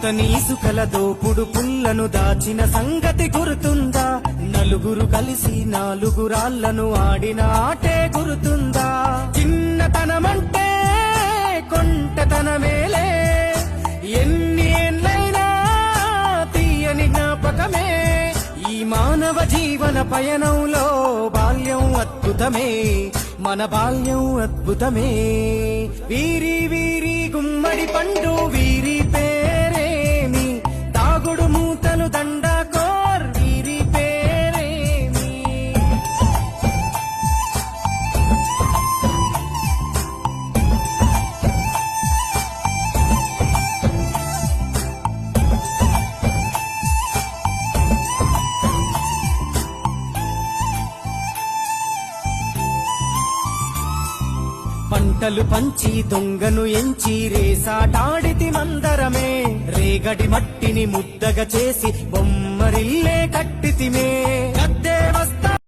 నీసుకల దోపుడు పుల్లను దాచిన సంగతి గుర్తుందా? నలుగురు కలిసి నాలుగురాళ్లను ఆడిన ఆటే గుర్తుందా? చిన్నతనమంటే కొంటతనమేలే, ఎన్ని ఏళ్ళైనా తీయని జ్ఞాపకమే. ఈ మానవ జీవన పయనంలో బాల్యం అద్భుతమే, మన బాల్యం అద్భుతమే. వీరి వీరి గుమ్మడి పండు వీరి పేరేమి, తాగుడు మూతలు దండాకోర్ వీరి పేరేమి. పంటలు పంచి దొంగను ఎంచి రేసాటాడితి మందరమే, రేగడి మట్టిని ముద్దగా చేసి బొమ్మరిల్లే కట్టితిమే.